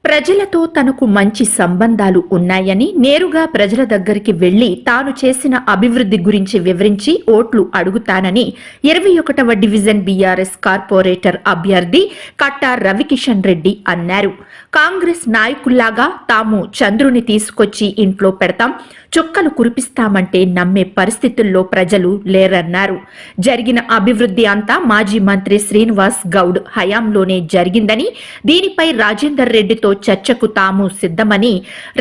ప్రజలతో తనకు మంచి సంబంధాలు ఉన్నాయని నేరుగా ప్రజల దగ్గరికి వెళ్లి తాను చేసిన అభివృద్ధి గురించి వివరించి ఓట్లు అడుగుతానని 21వ డివిజన్ బీఆర్ఎస్ కార్పొరేటర్ అభ్యర్థి కట్టా రవికిషన్ రెడ్డి అన్నారు. కాంగ్రెస్ నాయకుల్లాగా తాము చంద్రుని తీసుకొచ్చి ఇంట్లో పెడతాం, చుక్కలు కురిపిస్తామంటే నమ్మే పరిస్థితుల్లో ప్రజలు లేరన్నారు. జరిగిన అభివృద్ధి అంతా మాజీ మంత్రి శ్రీనివాస్ గౌడ్ హయాంలోనే జరిగిందని, దీనిపై రాజేందర్ రెడ్డితో చర్చకు తాము సిద్ధమని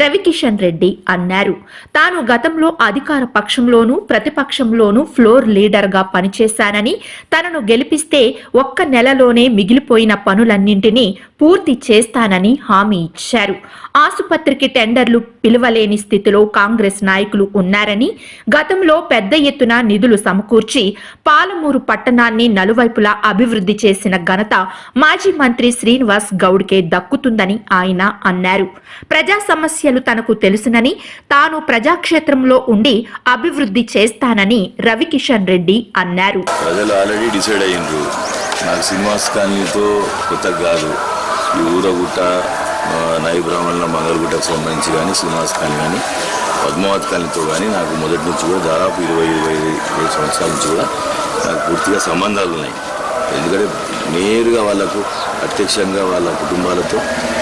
రవికిషన్ రెడ్డి అన్నారు. తాను గతంలో అధికార పక్షంలోనూ ప్రతిపక్షంలోనూ ఫ్లోర్ లీడర్ గా పనిచేశానని, తనను గెలిపిస్తే ఒక్క నెలలోనే మిగిలిపోయిన పనులన్నింటినీ పూర్తి చేస్తానని హామీ ఇచ్చారు. ఆసుపత్రికి టెండర్లు పిలువలేని స్థితిలో కాంగ్రెస్ నాయకులు ఉన్నారని, గతంలో పెద్ద ఎత్తున నిధులు సమకూర్చి పాలమూరు పట్టణాన్ని నలువైపులా అభివృద్ధి చేసిన ఘనత మాజీ మంత్రి శ్రీనివాస్ గౌడ్కే దక్కుతుందని ఆయన అన్నారు. ప్రజా సమస్యలు తనకు తెలుసునని, తాను ప్రజాక్షేత్రంలో ఉండి అభివృద్ధి చేస్తానని రవికిషన్ రెడ్డి అన్నారు. ప్రజలు ఆల్రెడీ డిసైడ్ అయ్యిండ్రు. నాకు శ్రీనివాస్ కాలనీతో కొత్త కాదు, ఈ ఊరగుట్ట నాయి బ్రాహ్మణుల మంగళగుట్టకు సంబంధించి కానీ శ్రీనివాస్ కాలనీ కానీ పద్మావతి కాలనీతో కానీ నాకు మొదటి నుంచి కూడా దాదాపు 20-25 సంవత్సరాల నుంచి కూడా నాకు పూర్తిగా సంబంధాలు ఉన్నాయి. ఎందుకంటే నేరుగా వాళ్ళకు ప్రత్యక్షంగా వాళ్ళ కుటుంబాలతో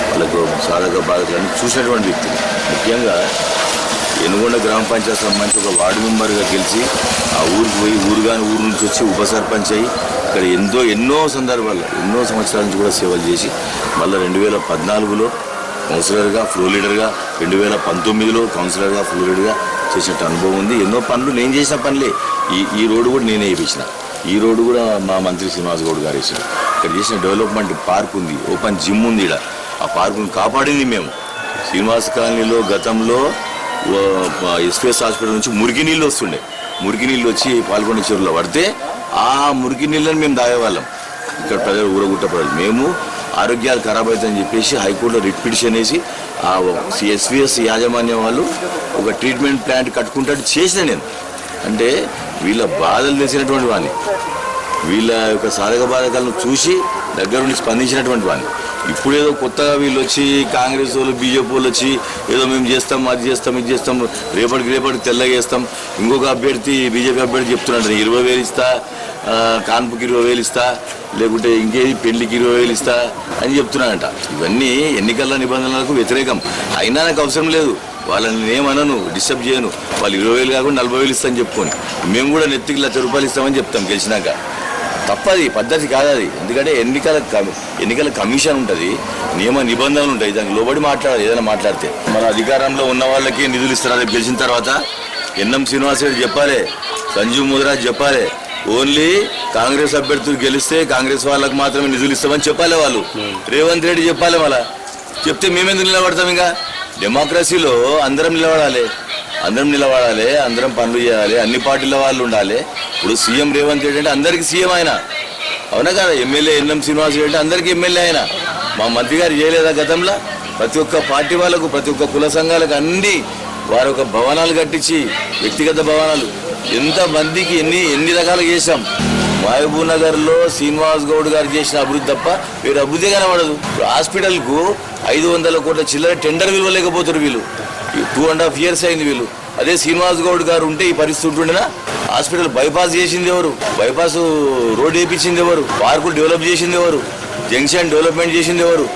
వాళ్ళకు సాధక బాధకాన్ని చూసినటువంటి వ్యక్తులు. ముఖ్యంగా ఎనుగొండ గ్రామ పంచాయతీ సంబంధించి ఒక వార్డు మెంబర్గా గెలిచి ఆ ఊరికి పోయి ఊరు నుంచి వచ్చి ఉప సర్పంచ్ అయ్యి ఇక్కడ ఎన్నో సందర్భాల్లో ఎన్నో సంవత్సరాల నుంచి కూడా సేవలు చేసి మళ్ళీ 2014లో కౌన్సిలర్గా ఫ్లోర్ లీడర్గా 2019లో కౌన్సిలర్గా ఫ్లోర్ లీడర్గా చేసినట్టు అనుభవం ఉంది. ఎన్నో పనులు నేను చేసిన పనులే. ఈ రోడ్డు కూడా నేనే వేయించిన. ఈ రోడ్డు కూడా మా మంత్రి శ్రీనివాస్ గౌడ్ గారు వేసారు. ఇక్కడ చేసిన డెవలప్మెంట్ పార్క్ ఉంది, ఓపెన్ జిమ్ ఉంది. ఇక్కడ ఆ పార్కును కాపాడింది మేము. శ్రీనివాస్ కాలనీలో గతంలో ఎస్పీఎస్ హాస్పిటల్ నుంచి మురికి నీళ్ళు వస్తుండే. మురికి నీళ్ళు వచ్చి పాల్గొండ చెరువులో పడితే ఆ మురికి నీళ్ళని మేము తాగేవాళ్ళం. ఇక్కడ ప్రజలు ఊరగుట్ట ప్రజలు మేము ఆరోగ్యాలు ఖరాబ్ అవుతాయని చెప్పేసి హైకోర్టులో రిట్ పిటిషన్ వేసి ఆ ఎస్వీఎస్ యాజమాన్యం వాళ్ళు ఒక ట్రీట్మెంట్ ప్లాంట్ కట్టుకుంటాడు చేసిన నేను. అంటే వీళ్ళ బాధలు తెలిసినటువంటి వాడిని, వీళ్ళ యొక్క సాధక బాధకాలను చూసి దగ్గర నుండి స్పందించినటువంటి వాడిని. ఇప్పుడు ఏదో కొత్తగా వీళ్ళు వచ్చి కాంగ్రెస్ వాళ్ళు బీజేపీ వాళ్ళు వచ్చి ఏదో మేము చేస్తాం, అది చేస్తాం, ఇది చేస్తాం, రేపటికి తెల్లగా చేస్తాం. ఇంకొక అభ్యర్థి బీజేపీ అభ్యర్థి చెప్తున్నాడు 20,000 ఇస్తా, కాన్పుకి 20,000 ఇస్తా, లేకుంటే ఇంకేది పెళ్లికి 20,000 ఇస్తా అని చెప్తున్నాడంట. ఇవన్నీ ఎన్నికల నిబంధనలకు వ్యతిరేకం. అయినా నాకు అవసరం లేదు, వాళ్ళని నేనేమనను, డిస్టర్బ్ చేయను. వాళ్ళు 20,000 కాకుండా 40,000 ఇస్తా అని చెప్పుకొని మేము కూడా నెత్తికి ₹1,00,000 ఇస్తామని చెప్తాం గెలిచినాక. తప్పది, పద్ధతి కాదు అది. ఎందుకంటే ఎన్నికల కమిషన్ ఉంటుంది, నియమ నిబంధనలు ఉంటాయి, దానికి లోబడి మాట్లాడాలి. ఏదైనా మాట్లాడితే మన అధికారంలో ఉన్న వాళ్ళకి నిధులు ఇస్తారు. రేపు గెలిచిన తర్వాత ఎన్ఎం శ్రీనివాస్ రెడ్డి చెప్పాలి, సంజీవ్ ముదిరాజ్ చెప్పాలి, ఓన్లీ కాంగ్రెస్ అభ్యర్థులు గెలిస్తే కాంగ్రెస్ వాళ్ళకు మాత్రమే నిధులు ఇస్తామని చెప్పాలి. వాళ్ళు రేవంత్ రెడ్డి చెప్పాలి. మళ్ళా చెప్తే మేమెందుకు నిలబడతాం? ఇంకా డెమోక్రసీలో అందరం నిలబడాలి, అందరం పనులు చేయాలి, అన్ని పార్టీల వాళ్ళు ఉండాలి. ఇప్పుడు సీఎం రేవంత్ రెడ్డి అంటే అందరికీ సీఎం ఆయన, అవునా కదా? ఎమ్మెల్యే ఎన్ఎం శ్రీనివాస్ రెడ్డి అందరికీ ఎమ్మెల్యే ఆయన. మా మంత్రి గారు చేయలేదా గతంలో? ప్రతి ఒక్క పార్టీ వాళ్ళకు, ప్రతి ఒక్క కుల సంఘాలకు అన్ని వారి ఒక భవనాలు కట్టించి, వ్యక్తిగత భవనాలు ఎంతమందికి ఎన్ని రకాలుగా చేశాం. మహబూబ్ నగర్లో శ్రీనివాస్ గౌడ్ గారు చేసిన అభివృద్ధి తప్ప వేరే అభివృద్ధి కనబడదు. హాస్పిటల్కు 500 కోట్ల చిల్లర టెండర్ విలువలేకపోతారు వీళ్ళు. 2.5 years అయింది వీళ్ళు. అదే శ్రీనివాస్ గౌడ్ గారు ఉంటే ఈ పరిస్థితి ఉంటుండేనా? హాస్పిటల్ బైపాస్ చేసింది ఎవరు? బైపాస్ రోడ్ వేయించింది ఎవరు? పార్కులు డెవలప్ చేసింది ఎవరు? జంక్షన్ డెవలప్మెంట్ చేసింది ఎవరు?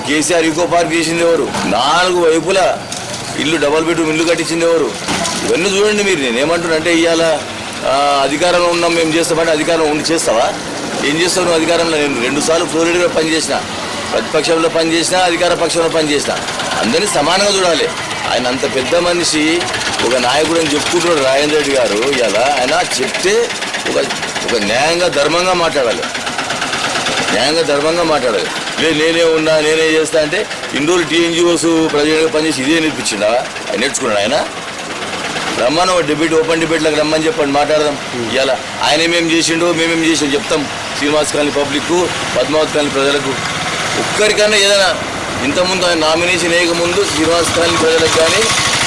కేసీఆర్ ఈకో పార్క్ చేసింది ఎవరు? 4 వైపులా ఇల్లు డబల్ బెడ్రూమ్ ఇల్లు కట్టించింది ఎవరు? ఇవన్నీ చూడండి మీరు. నేనేమంటున్నా అంటే ఇవాళ అధికారంలో ఉన్నాం మేము చేస్తామంటే అధికారంలో ఉండి చేస్తావా? ఏం చేస్తావు నువ్వు అధికారంలో? నేను 2 సార్లు ఫ్లోర్ లీడర్గా పనిచేసిన, ప్రతిపక్షంలో పనిచేసిన, అధికార పక్షంలో పనిచేసిన. అందరినీ సమానంగా చూడాలి. ఆయన అంత పెద్ద మనిషి, ఒక నాయకుడు అని చెప్పుకుంటున్నాడు రాజేంద్ర రెడ్డి గారు. ఇలా ఆయన చెప్తే ఒక న్యాయంగా ధర్మంగా మాట్లాడాలి, నేనే ఉన్నా నేనే చేస్తా అంటే ఇన్ని రోజులు టీఎన్జిఓస్ ప్రజలుగా పనిచేసి ఇదే నేర్పించిండా? ఆయన నేర్చుకున్నాడు. ఆయన రమ్మని ఒక ఓపెన్ డిబేట్లకు రమ్మని చెప్పండి, మాట్లాడదాం. ఇలా ఆయన ఏమేమి చేసిండో మేమేం చేసాం చెప్తాం. Srinivas colony public, Padmavathi colony ప్రజలకు ఒక్కరికన్నా ఏదైనా ఇంతకుముందు ఆయన నామినేషన్ వేయకముందు శ్రీనివాస్ కాలనీ ప్రజలకు కానీ,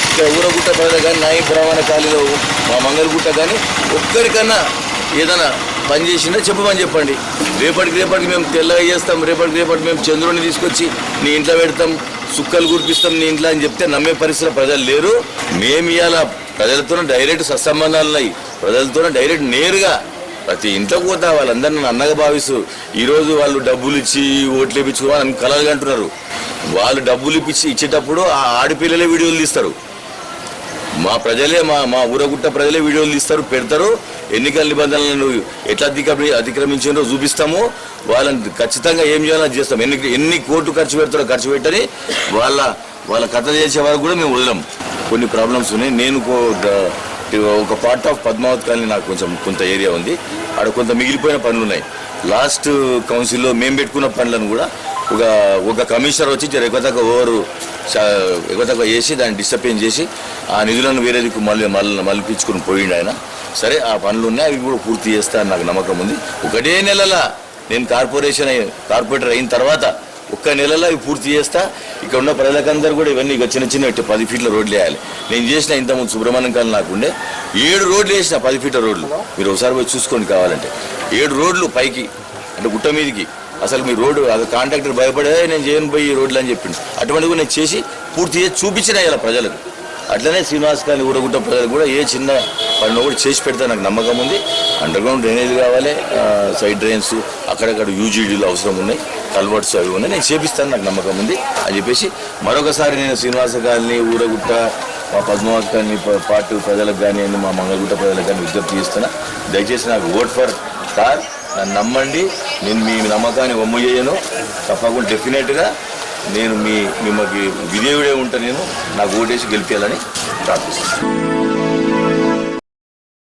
ఇక్కడ ఊరగుట్ట ప్రజలకు కానీ, నాయి బ్రాహ్మణ కాలనీలో మా మంగళగుట్ట కానీ ఒక్కరికన్నా ఏదైనా పని చేసిందో చెప్పండి. రేపటికి మేము తెల్లగా చేస్తాం, రేపటికి మేము చంద్రుడిని తీసుకొచ్చి నీ ఇంట్లో పెడతాం, సుక్కలు కురిపిస్తాం నీ ఇంట్లో అని చెప్తే నమ్మే పరిస్థితిలో ప్రజలు లేరు. మేము ఇవాళ ప్రజలతోనే డైరెక్ట్ సత్సంబంధాలు ఉన్నాయి, ప్రజలతోనే డైరెక్ట్ నేరుగా ప్రతి ఇంట్లోకి పోతా వాళ్ళందరూ నన్ను అన్నగా భావిస్తూ ఈరోజు వాళ్ళు డబ్బులు ఇచ్చి ఓట్లు వేయించుకోవాలని కలలుగా అంటున్నారు. వాళ్ళు డబ్బులు ఇచ్చేటప్పుడు ఆ ఆడపిల్లలే వీడియోలు తీస్తారు, మా ప్రజలే మా ఊరగుట్ట ప్రజలే వీడియోలు తీస్తారు, పెడతారు. ఎన్నికల నిబంధనలను ఎట్లా అతిక్రమించారో చూపిస్తాము. వాళ్ళని ఖచ్చితంగా ఏం చేయాలో చేస్తాం. ఎన్ని కోట్లు ఖర్చు పెడతారో ఖర్చు పెట్టని వాళ్ళ కథ చేసే వరకు కూడా మేము వదలం. కొన్ని ప్రాబ్లమ్స్ ఉన్నాయి. నేను ఒక పార్ట్ ఆఫ్ పద్మావతి కాలనీ నాకు కొంత ఏరియా ఉంది, ఆడ కొంత మిగిలిపోయిన పనులు ఉన్నాయి. లాస్ట్ కౌన్సిల్లో మేము పెట్టుకున్న పనులను కూడా ఒక కమిషనర్ వచ్చి ఎక్కువ తక్కువ చేసి దాన్ని డిస్టర్బెన్స్ చేసి ఆ నిధులను వేరే దిక్కు మళ్ళిపించుకుని పోయిండు ఆయన. సరే ఆ పనులు ఉన్నాయి, అవి కూడా పూర్తి చేస్తా అని నాకు నమ్మకం ఉంది. ఒకటే నెలలా నేను కార్పొరేటర్ అయిన తర్వాత ఒక్క నెలలో అవి పూర్తి చేస్తా. ఇక్కడ ఉన్న ప్రజలకందరూ కూడా ఇవన్నీ చిన్న 10 ఫీట్ల రోడ్లు వేయాలి. నేను చేసిన ఇంతకుముందు సుబ్రహ్మణ్యం కాలం నాకుండే 7 రోడ్లు వేసిన 10 ఫీట్ల రోడ్లు. మీరు ఒకసారి పోయి చూసుకోండి కావాలంటే. 7 రోడ్లు పైకి అంటే గుట్ట మీదకి. అసలు మీ రోడ్డు అది కాంట్రాక్టర్ భయపడే నేను చేయను పోయి రోడ్లు అని చెప్పిండు. అటువంటివి నేను చేసి పూర్తి చేసి చూపించిన ఇలా ప్రజలకు. అట్లనే శ్రీనివాస్ కాలనీ ఊరగుట్ట ప్రజలకు కూడా ఏ చిన్న పనులు కూడా చేసి పెడితే నాకు నమ్మకం ఉంది. అండర్గ్రౌండ్ డ్రైనేజ్ కావాలి, సైడ్ డ్రైన్స్, అక్కడక్కడ యూజీడీలు అవసరం ఉన్నాయి, కల్వర్ట్స్ అవి ఉన్నాయి, నేను చేపిస్తాను నాకు నమ్మకం ఉంది అని చెప్పేసి మరొకసారి నేను శ్రీనివాస కాలనీ ఊరగుట్ట మా పద్మావతి కాలనీ పార్టీ ప్రజలకు కానీ మా మంగళగుట్ట ప్రజలకు కానీ విజ్ఞప్తి చేస్తున్నా. దయచేసి నాకు ఓట్ ఫర్ స్టార్, నన్ను నమ్మండి. నేను మీ నమ్మకాన్ని వమ్ము చేయను. తప్పకుండా డెఫినెట్గా నేను మిమ్మల్ని విధేయుడే ఉంటా. నేను నాకు ఓటేసి గెలిపించాలని ప్రార్థిస్తున్నాను.